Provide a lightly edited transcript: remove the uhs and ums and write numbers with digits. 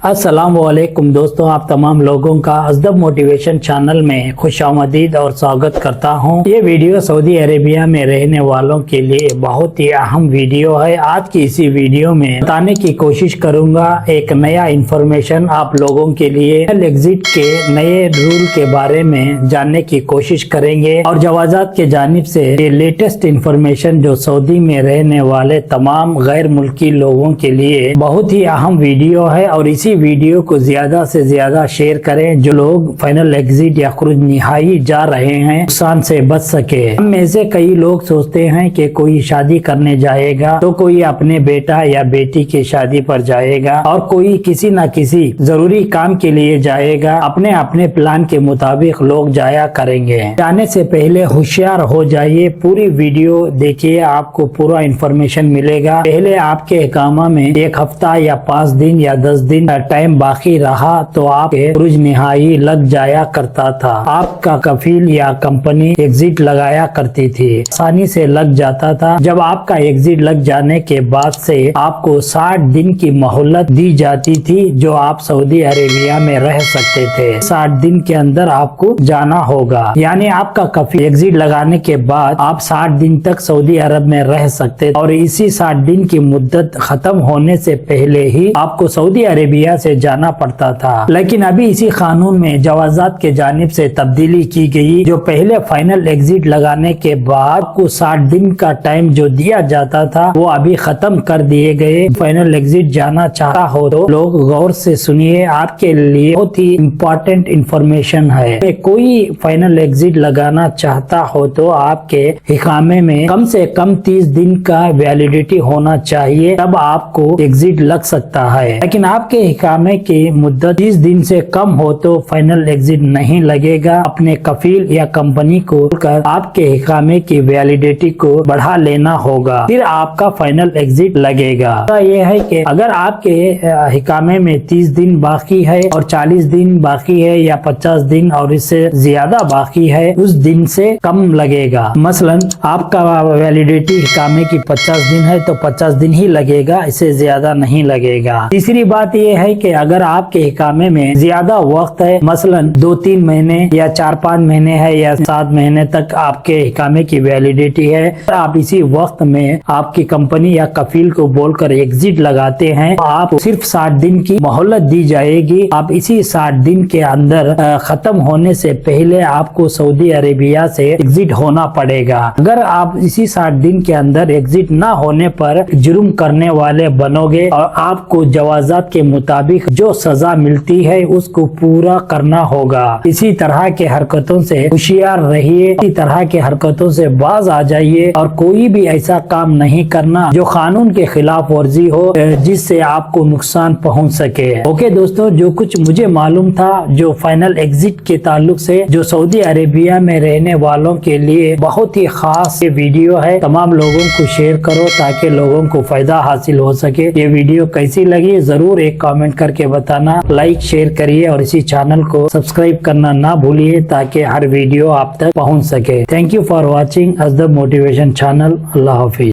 अस्सलाम वालेकुम दोस्तों, आप तमाम लोगों का अजदब मोटिवेशन चैनल में खुश आमदीद और स्वागत करता हूं। ये वीडियो सऊदी अरेबिया में रहने वालों के लिए बहुत ही अहम वीडियो है। आज की इसी वीडियो में बताने की कोशिश करूंगा एक नया इंफॉर्मेशन आप लोगों के लिए। एग्जिट के नए रूल के बारे में जानने की कोशिश करेंगे और जवाजात के जानिब से ये लेटेस्ट इंफॉर्मेशन जो सऊदी में रहने वाले तमाम गैर मुल्की लोगों के लिए बहुत ही अहम वीडियो है। और इसी वीडियो को ज्यादा से ज्यादा शेयर करें जो लोग फाइनल एग्जिट या खुरुज निहाई जा रहे हैं नुकसान से बच सके। हम में से कई लोग सोचते हैं कि कोई शादी करने जाएगा तो कोई अपने बेटा या बेटी की शादी पर जाएगा और कोई किसी न किसी जरूरी काम के लिए जाएगा। अपने अपने प्लान के मुताबिक लोग जाया करेंगे। जाने से पहले होशियार हो जाइए, पूरी वीडियो देखिए, आपको पूरा इंफॉर्मेशन मिलेगा। पहले आपके इकामा में एक हफ्ता या 5 दिन या 10 दिन टाइम बाकी रहा तो आपके खुरुज निहाई लग जाया करता था। आपका कफील या कंपनी एग्जिट लगाया करती थी, आसानी से लग जाता था। जब आपका एग्जिट लग जाने के बाद से आपको 60 दिन की मोहलत दी जाती थी जो आप सऊदी अरेबिया में रह सकते थे। 60 दिन के अंदर आपको जाना होगा, यानी आपका कफील एग्जिट लगाने के बाद आप 60 दिन तक सऊदी अरब में रह सकते और इसी 60 दिन की मुद्दत खत्म होने से पहले ही आपको सऊदी अरेबिया से जाना पड़ता था। लेकिन अभी इसी कानून में जवाजात के जानिब से तब्दीली की गई। जो पहले फाइनल एग्जिट लगाने के बाद को 60 दिन का टाइम जो दिया जाता था वो अभी खत्म कर दिए गए। फाइनल एग्जिट जाना चाहता हो तो लोग गौर से सुनिए, आपके लिए बहुत ही इम्पोर्टेंट इंफॉर्मेशन है। कोई फाइनल एग्जिट लगाना चाहता हो तो आपके इकामे में कम से कम 30 दिन का वैलिडिटी होना चाहिए, तब आपको एग्जिट लग सकता है। लेकिन आपके इकामे की मुद्दत 30 दिन से कम हो तो फाइनल एग्जिट नहीं लगेगा। अपने कफील या कंपनी को कर आपके इकामे की वैलिडिटी को बढ़ा लेना होगा, फिर आपका फाइनल एग्जिट लगेगा। तो यह है कि अगर आपके इकामे में 30 दिन बाकी है और 40 दिन बाकी है या 50 दिन और इससे ज्यादा बाकी है, उस दिन से कम लगेगा। मसलन आपका वैलिडिटी इकामे की 50 दिन है तो 50 दिन ही लगेगा, इससे ज्यादा नहीं लगेगा। तीसरी बात यह है कि अगर आपके इकामे में ज्यादा वक्त है, मसलन 2-3 महीने या 4-5 महीने है या 7 महीने तक आपके इकामे की वैलिडिटी है, आप इसी वक्त में आपकी कंपनी या कफील को बोलकर एग्जिट लगाते हैं, आप सिर्फ 60 दिन की मोहलत दी जाएगी। आप इसी 60 दिन के अंदर खत्म होने से पहले आपको सऊदी अरेबिया से एग्जिट होना पड़ेगा। अगर आप इसी 60 दिन के अंदर एग्जिट ना होने पर जुर्म करने वाले बनोगे और आपको जवाजात के मुताबिक जो सजा मिलती है उसको पूरा करना होगा। इसी तरह के हरकतों से होशियार रहिए, इसी तरह के हरकतों से बाज आ जाइए और कोई भी ऐसा काम नहीं करना जो कानून के खिलाफ वर्जी हो, जिससे आपको नुकसान पहुंच सके। ओके दोस्तों, जो कुछ मुझे मालूम था जो फाइनल एग्जिट के ताल्लुक से जो सऊदी अरेबिया में रहने वालों के लिए बहुत ही खास ये वीडियो है, तमाम लोगों को शेयर करो ताकि लोगों को फायदा हासिल हो सके। ये वीडियो कैसी लगी जरूर एक कमेंट करके बताना, लाइक शेयर करिए और इसी चैनल को सब्सक्राइब करना ना भूलिए ताकि हर वीडियो आप तक पहुंच सके। थैंक यू फॉर वॉचिंग अजदब मोटिवेशन चैनल। अल्लाह हाफिज।